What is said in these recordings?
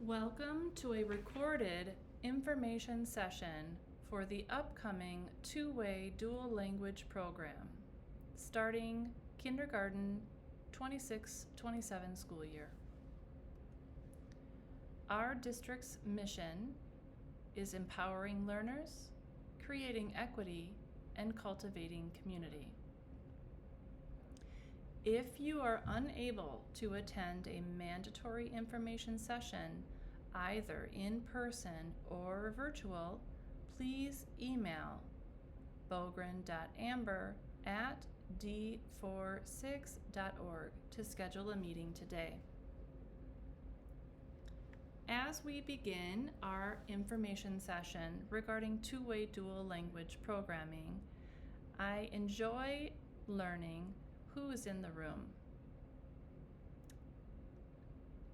Welcome to a recorded information session for the upcoming two-way dual language program starting kindergarten 26-27 school year. Our district's mission is empowering learners, creating equity, and cultivating community. If you are unable to attend a mandatory information session, either in person or virtual, please email bogren.amber@d46.org to schedule a meeting today. As we begin our information session regarding two-way dual language programming, I enjoy learning who is in the room.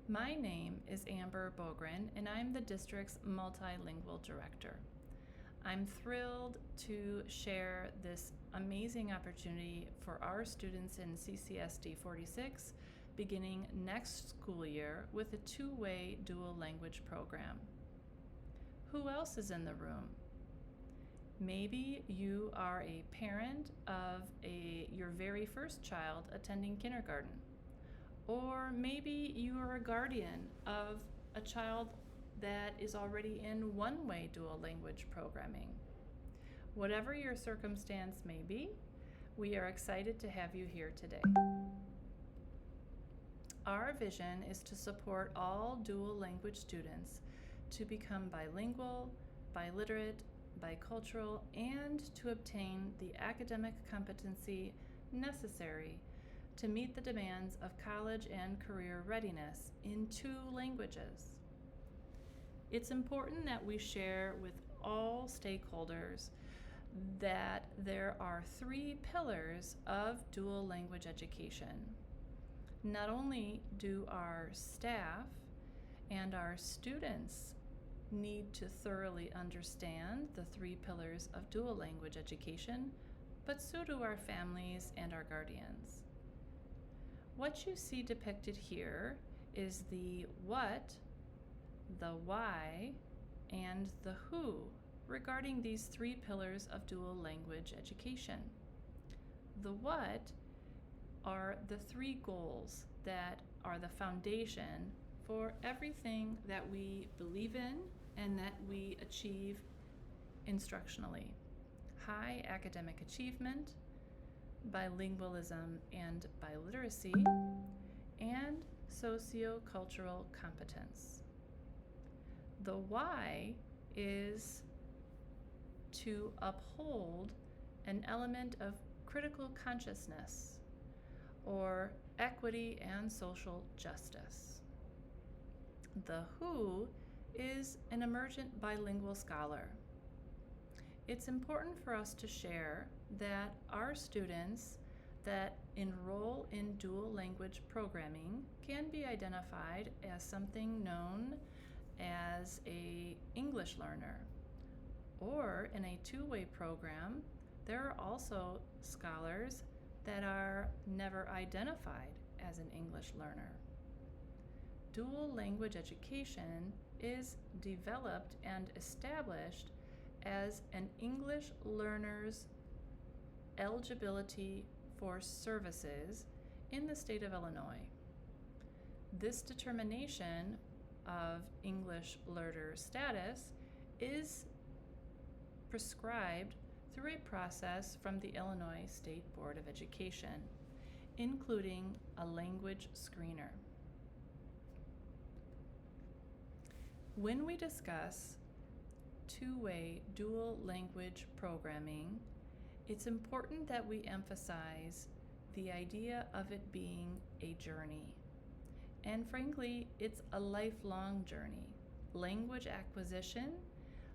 My name is Amber Bogren, and I'm the district's multilingual director. I'm thrilled to share this amazing opportunity for our students in CCSD 46 beginning next school year with a two-way dual language program. Who else is in the room? Maybe you are a parent of your very first child attending kindergarten. Or maybe you are a guardian of a child that is already in one-way dual language programming. Whatever your circumstance may be, we are excited to have you here today. Our vision is to support all dual language students to become bilingual, biliterate, bicultural, and to obtain the academic competency necessary to meet the demands of college and career readiness in two languages. It's important that we share with all stakeholders that there are three pillars of dual language education. Not only do our staff and our students need to thoroughly understand the three pillars of dual language education, but so do our families and our guardians. What you see depicted here is the what, the why, and the who regarding these three pillars of dual language education. The what are the three goals that are the foundation for everything that we believe in and that we achieve instructionally. High academic achievement, bilingualism and biliteracy, and sociocultural competence. The why is to uphold an element of critical consciousness or equity and social justice. The who is an emergent bilingual scholar. It's important for us to share that our students that enroll in dual language programming can be identified as something known as an English learner. Or in a two-way program, there are also scholars that are never identified as an English learner. Dual language education is developed and established as an English learner's eligibility for services in the state of Illinois. This determination of English learner status is prescribed through a process from the Illinois State Board of Education, including a language screener. When we discuss two-way dual language programming, it's important that we emphasize the idea of it being a journey. And frankly, it's a lifelong journey. Language acquisition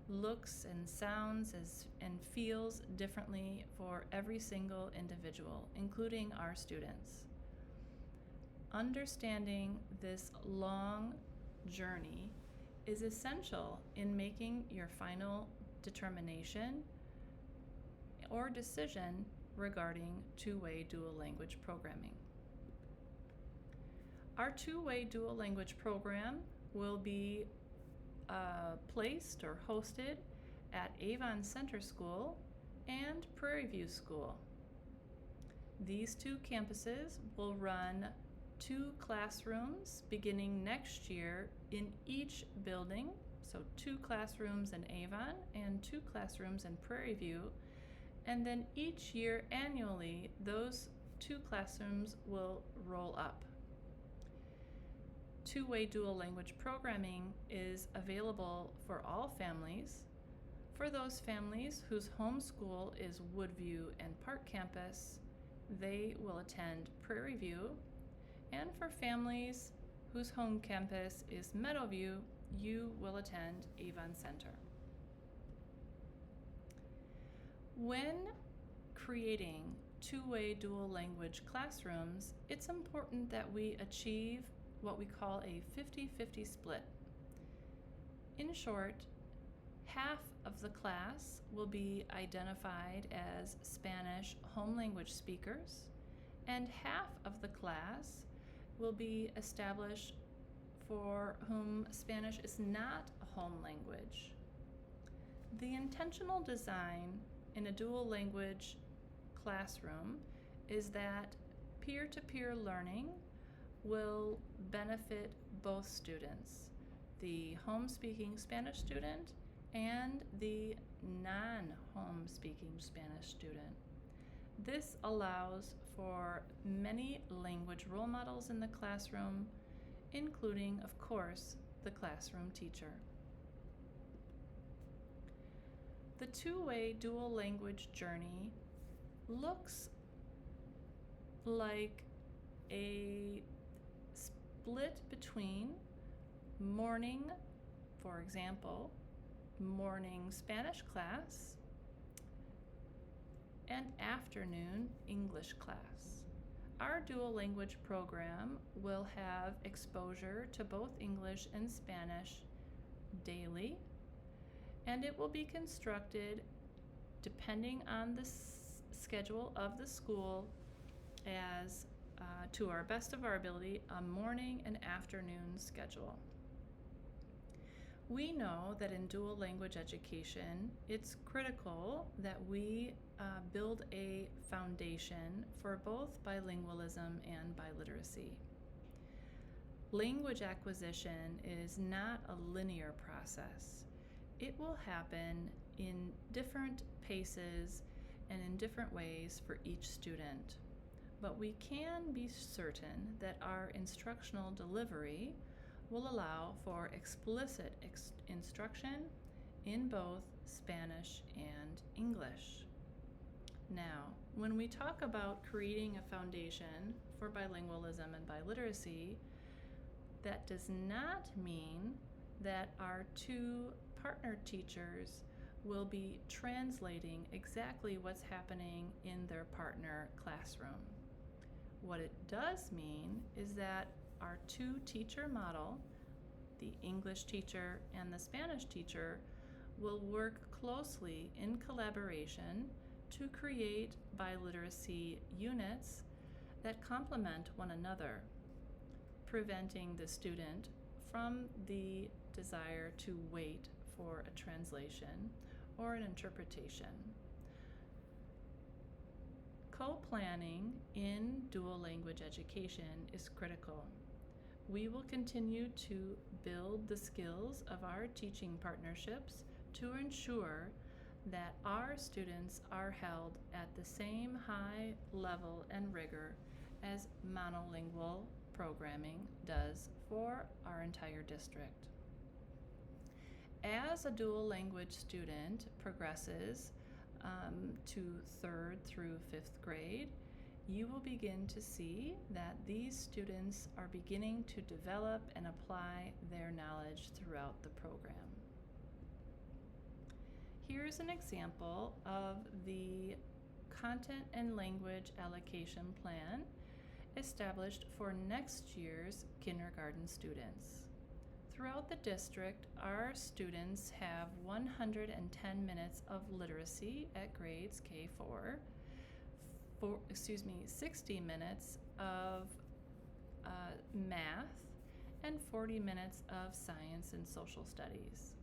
looks and sounds and feels differently for every single individual, including our students. Understanding this long journey is essential in making your final determination or decision regarding two-way dual language programming. Our two-way dual language program will be placed or hosted at Avon Center School and Prairie View School. These two campuses will run 2 classrooms beginning next year in each building, so 2 classrooms in Avon and 2 classrooms in Prairie View, and then each year annually those 2 classrooms will roll up. Two-way dual language programming is available for all families. For those families whose home school is Woodview and Park Campus, they will attend Prairie View. And for families whose home campus is Meadowview, you will attend Avon Center. When creating two-way dual language classrooms, it's important that we achieve what we call a 50-50 split. In short, half of the class will be identified as Spanish home language speakers, and half of the class will be established for whom Spanish is not a home language. The intentional design in a dual language classroom is that peer-to-peer learning will benefit both students, the home-speaking Spanish student and the non-home speaking Spanish student. This allows for many language role models in the classroom, including, of course, the classroom teacher. The two-way dual language journey looks like a split between morning, for example, morning Spanish class and afternoon English class. Our dual language program will have exposure to both English and Spanish daily, and it will be constructed depending on the schedule of the school as to our best of our ability, a morning and afternoon schedule. We know that in dual language education, it's critical that we build a foundation for both bilingualism and biliteracy. Language acquisition is not a linear process. It will happen in different paces and in different ways for each student. But we can be certain that our instructional delivery will allow for explicit instruction in both Spanish and English. Now, when we talk about creating a foundation for bilingualism and biliteracy, that does not mean that our 2 partner teachers will be translating exactly what's happening in their partner classroom. What it does mean is that our 2 teacher model, the English teacher and the Spanish teacher, will work closely in collaboration to create biliteracy units that complement one another, preventing the student from the desire to wait for a translation or an interpretation. Co-planning in dual language education is critical. We will continue to build the skills of our teaching partnerships to ensure that our students are held at the same high level and rigor as monolingual programming does for our entire district. As a dual language student progresses to 3rd through 5th grade, you will begin to see that these students are beginning to develop and apply their knowledge throughout the program. Here's an example of the content and language allocation plan established for next year's kindergarten students. Throughout the district, our students have 110 minutes of literacy at grades K4, 60 minutes of math, and 40 minutes of science and social studies.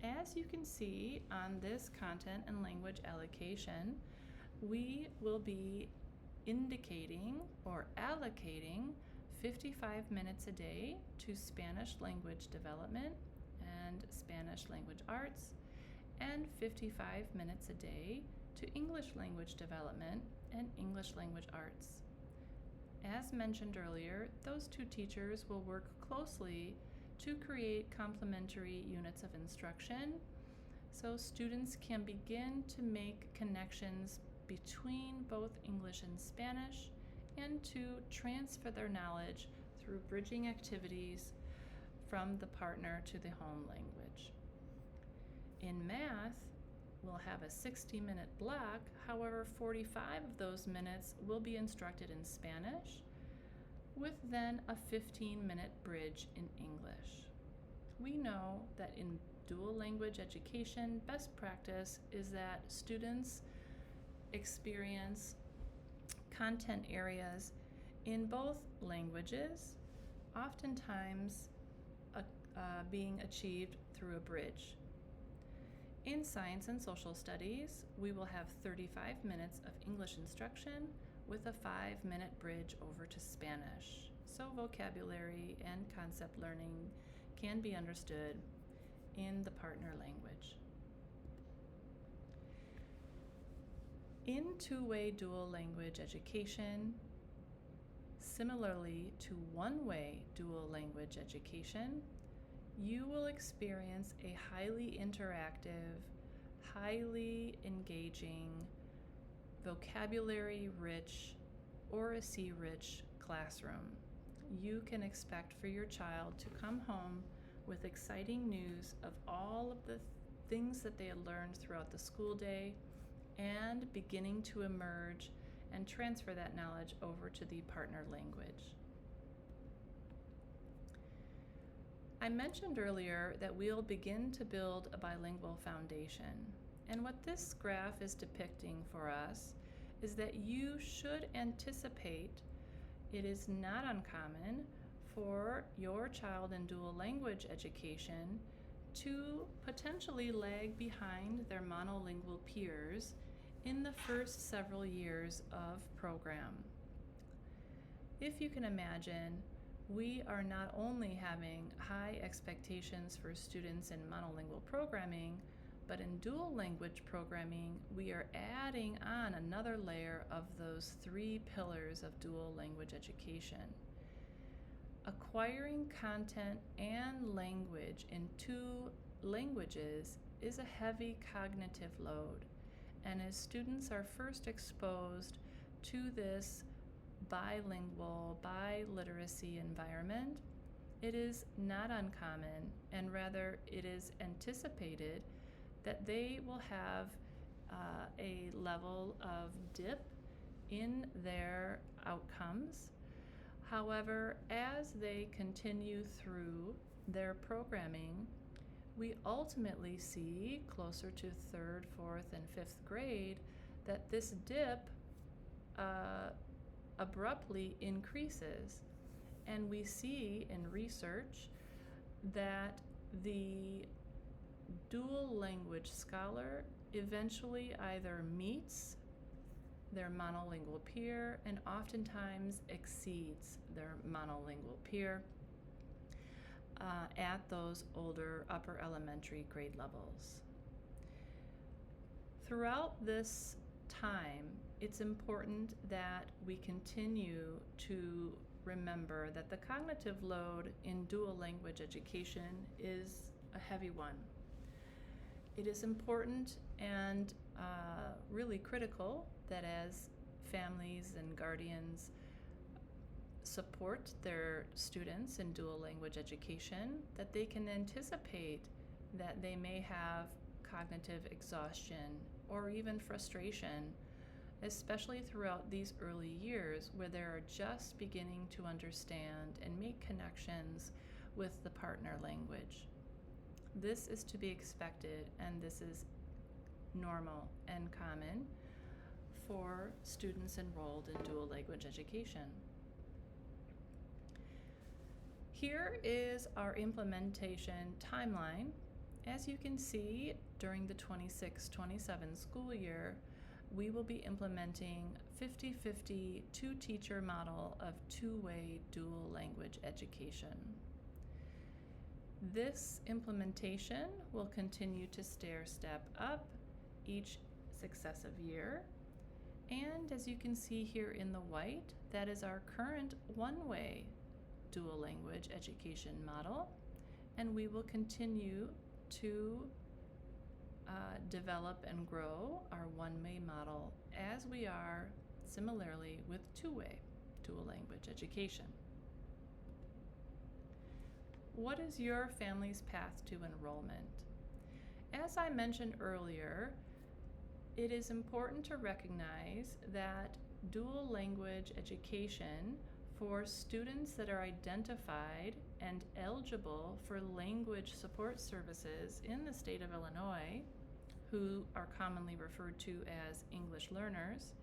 As you can see on this content and language allocation, we will be indicating or allocating 55 minutes a day to Spanish language development and Spanish language arts, and 55 minutes a day to English language development and English language arts. As mentioned earlier, those two teachers will work closely to create complementary units of instruction so students can begin to make connections between both English and Spanish and to transfer their knowledge through bridging activities from the partner to the home language. In math, we'll have a 60-minute block. However, 45 of those minutes will be instructed in Spanish, with then a 15-minute bridge in English. We know that in dual language education, best practice is that students experience content areas in both languages, oftentimes being achieved through a bridge. In science and social studies, we will have 35 minutes of English instruction with a 5-minute bridge over to Spanish. So vocabulary and concept learning can be understood in the partner language. In two-way dual language education, similarly to one-way dual language education, you will experience a highly interactive, highly engaging, vocabulary-rich, oracy-rich classroom. You can expect for your child to come home with exciting news of all of the things that they had learned throughout the school day and beginning to emerge and transfer that knowledge over to the partner language. I mentioned earlier that we'll begin to build a bilingual foundation. And what this graph is depicting for us is that you should anticipate it is not uncommon for your child in dual language education to potentially lag behind their monolingual peers in the first several years of program. If you can imagine, we are not only having high expectations for students in monolingual programming, but in dual language programming, we are adding on another layer of those 3 pillars of dual language education. Acquiring content and language in 2 languages is a heavy cognitive load, and as students are first exposed to this bilingual, biliteracy environment, it is not uncommon, and rather it is anticipated that they will have a level of dip in their outcomes. However, as they continue through their programming, we ultimately see closer to 3rd, 4th, and 5th grade that this dip abruptly increases. And we see in research that the dual language scholar eventually either meets their monolingual peer and oftentimes exceeds their monolingual peer at those older upper elementary grade levels. Throughout this time, it's important that we continue to remember that the cognitive load in dual language education is a heavy one. It is important and really critical that as families and guardians support their students in dual language education, that they can anticipate that they may have cognitive exhaustion or even frustration, especially throughout these early years where they're just beginning to understand and make connections with the partner language. This is to be expected, and this is normal and common for students enrolled in dual language education. Here is our implementation timeline. As you can see, during the 26-27 school year, we will be implementing 50-50 two-teacher model of two-way dual language education. This implementation will continue to stair-step up each successive year. And as you can see here in the white, that is our current one-way dual language education model, and we will continue to develop and grow our one-way model as we are similarly with two-way dual language education. What is your family's path to enrollment? As I mentioned earlier, it is important to recognize that dual language education for students that are identified and eligible for language support services in the state of Illinois, who are commonly referred to as English learners,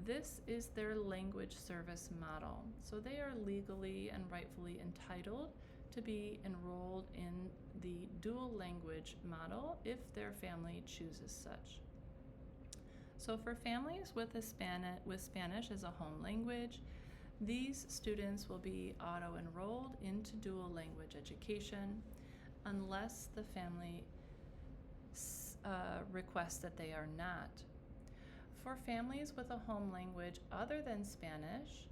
this is their language service model. So they are legally and rightfully entitled to be enrolled in the dual language model if their family chooses such. So for families with Spanish as a home language, these students will be auto-enrolled into dual language education unless the family requests that they are not. For families with a home language other than Spanish,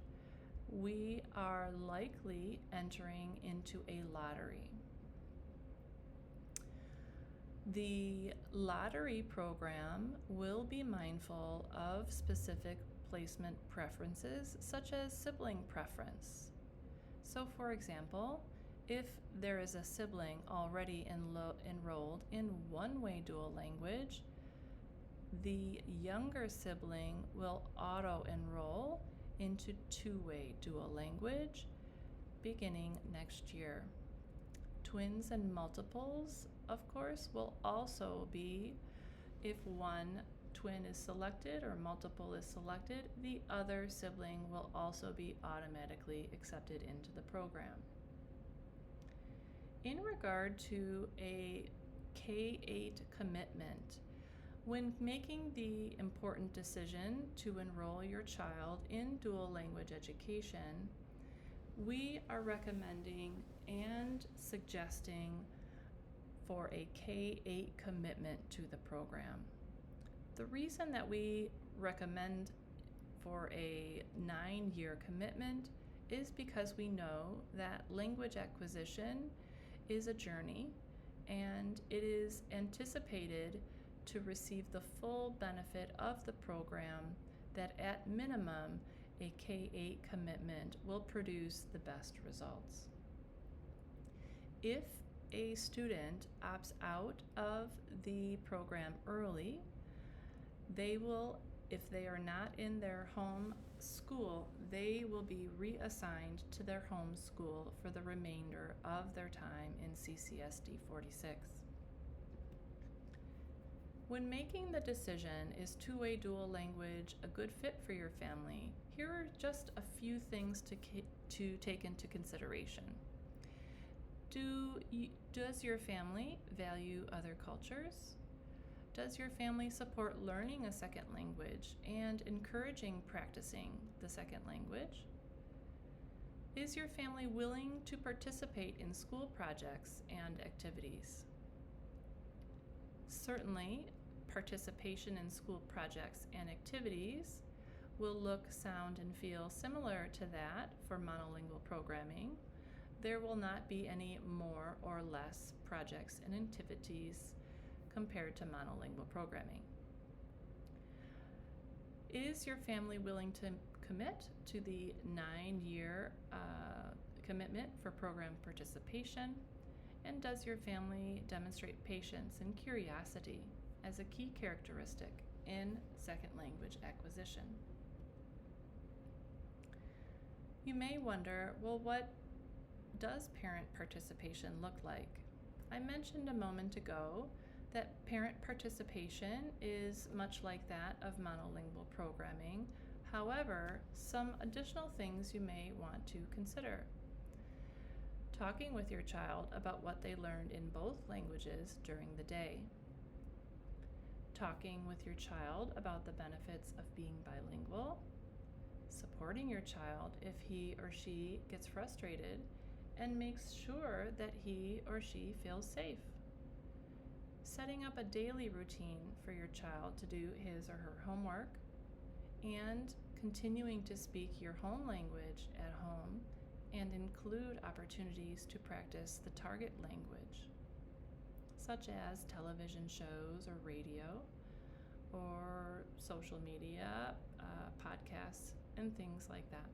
we are likely entering into a lottery. The lottery program will be mindful of specific placement preferences, such as sibling preference. So for example, if there is a sibling already enrolled in one-way dual language, the younger sibling will auto-enroll into two-way dual language beginning next year. Twins and multiples, of course, will also be, if one twin is selected or multiple is selected, the other sibling will also be automatically accepted into the program. In regard to a K-8 commitment, when making the important decision to enroll your child in dual language education, we are recommending and suggesting for a K-8 commitment to the program. The reason that we recommend for a 9-year commitment is because we know that language acquisition is a journey, and it is anticipated to receive the full benefit of the program that at minimum a K-8 commitment will produce the best results. If a student opts out of the program early, they will, if they are not in their home school, they will be reassigned to their home school for the remainder of their time in CCSD 46. When making the decision, is two-way dual language a good fit for your family? Here are just a few things to take into consideration. Does your family value other cultures? Does your family support learning a second language and encouraging practicing the second language? Is your family willing to participate in school projects and activities? Certainly, participation in school projects and activities will look, sound, and feel similar to that for monolingual programming. There will not be any more or less projects and activities compared to monolingual programming. Is your family willing to commit to the 9-year commitment for program participation? And does your family demonstrate patience and curiosity as a key characteristic in second language acquisition? You may wonder, well, what does parent participation look like? I mentioned a moment ago that parent participation is much like that of monolingual programming. However, some additional things you may want to consider. talking with your child about what they learned in both languages during the day, talking with your child about the benefits of being bilingual, supporting your child if he or she gets frustrated and makes sure that he or she feels safe, setting up a daily routine for your child to do his or her homework, and continuing to speak your home language at home and include opportunities to practice the target language, such as television shows or radio or social media, podcasts, and things like that.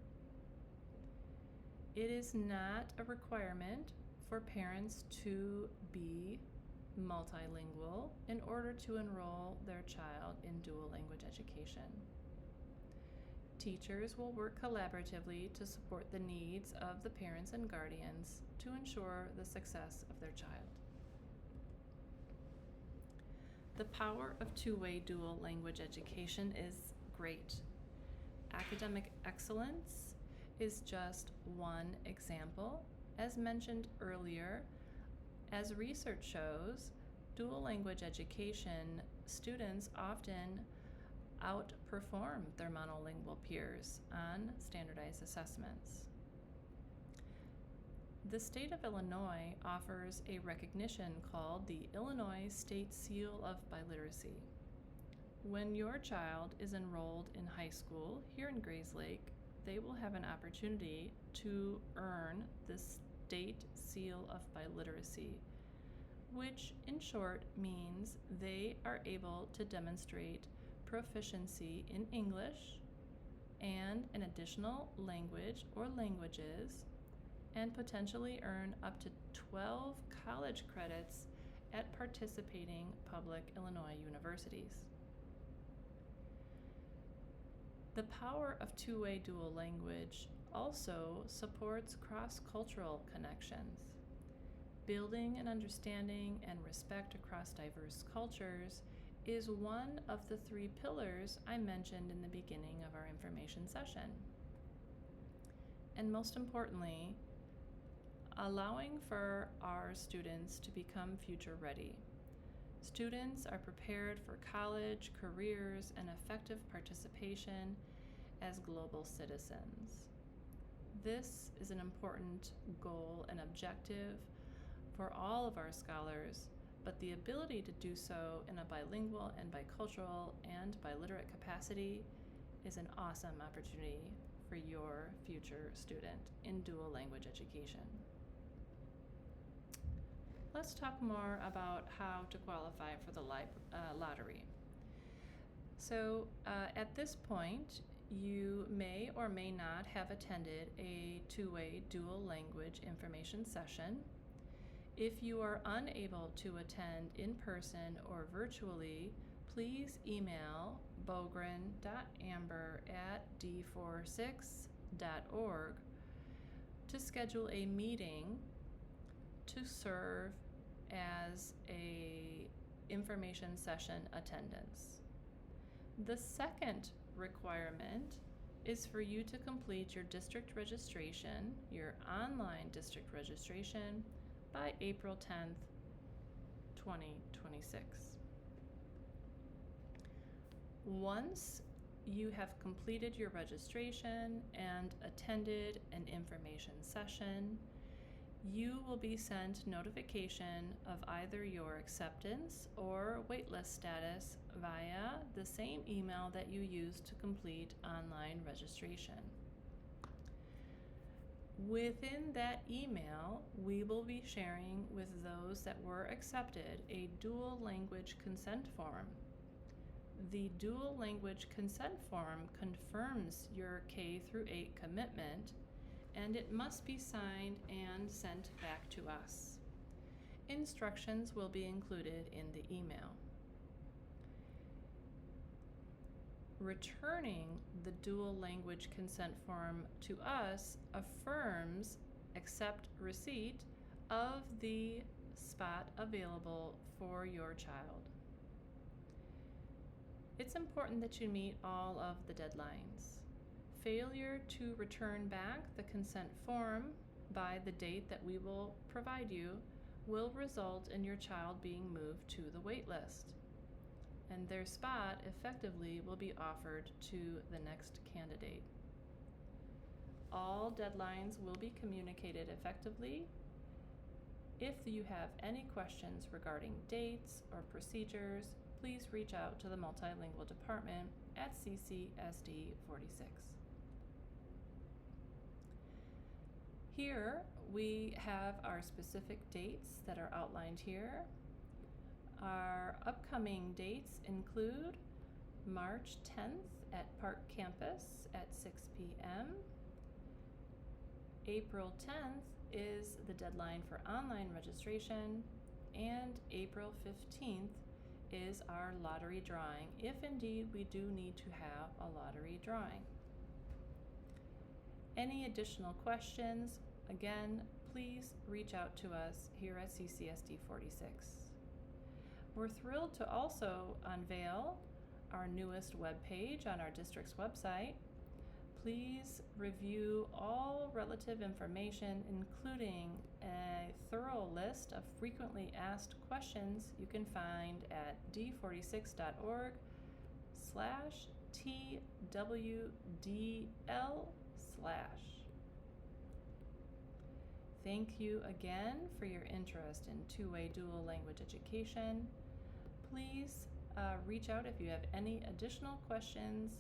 It is not a requirement for parents to be multilingual in order to enroll their child in dual language education. Teachers will work collaboratively to support the needs of the parents and guardians to ensure the success of their child. The power of two-way dual language education is great. Academic excellence is just one example. As mentioned earlier, as research shows, dual language education students often outperform their monolingual peers on standardized assessments. The state of Illinois offers a recognition called the Illinois State Seal of Biliteracy. When your child is enrolled in high school here in Grayslake, they will have an opportunity to earn the State Seal of Biliteracy, which in short means they are able to demonstrate proficiency in English and an additional language or languages, and potentially earn up to 12 college credits at participating public Illinois universities. The power of two-way dual language also supports cross-cultural connections. Building an understanding and respect across diverse cultures is one of the 3 pillars I mentioned in the beginning of our information session. And most importantly, allowing for our students to become future ready. Students are prepared for college, careers, and effective participation as global citizens. This is an important goal and objective for all of our scholars, but the ability to do so in a bilingual and bicultural and biliterate capacity is an awesome opportunity for your future student in dual language education. Let's talk more about how to qualify for the lottery. So at this point, you may or may not have attended a two-way dual language information session. If you are unable to attend in person or virtually, please email bogren.amber@d46.org to schedule a meeting to serve as a information session attendance. The second requirement is for you to complete your district registration, your online district registration, by April 10th, 2026. Once you have completed your registration and attended an information session, you will be sent notification of either your acceptance or waitlist status via the same email that you used to complete online registration. Within that email, we will be sharing with those that were accepted a dual language consent form. The dual language consent form confirms your K-8 commitment, and it must be signed and sent back to us. Instructions will be included in the email. Returning the dual language consent form to us affirms accept receipt of the spot available for your child. It's important that you meet all of the deadlines. Failure to return back the consent form by the date that we will provide you will result in your child being moved to the wait list, and their spot effectively will be offered to the next candidate. All deadlines will be communicated effectively. If you have any questions regarding dates or procedures, please reach out to the multilingual department at CCSD 46. Here we have our specific dates that are outlined here. Our upcoming dates include March 10th at Park Campus at 6 p.m. April 10th is the deadline for online registration, and April 15th is our lottery drawing, if indeed we do need to have a lottery drawing. Any additional questions, again, please reach out to us here at CCSD 46. We're thrilled to also unveil our newest webpage on our district's website. Please review all relative information, including a thorough list of frequently asked questions you can find at d46.org/TWDL/. Thank you again for your interest in two-way dual language education. Please reach out if you have any additional questions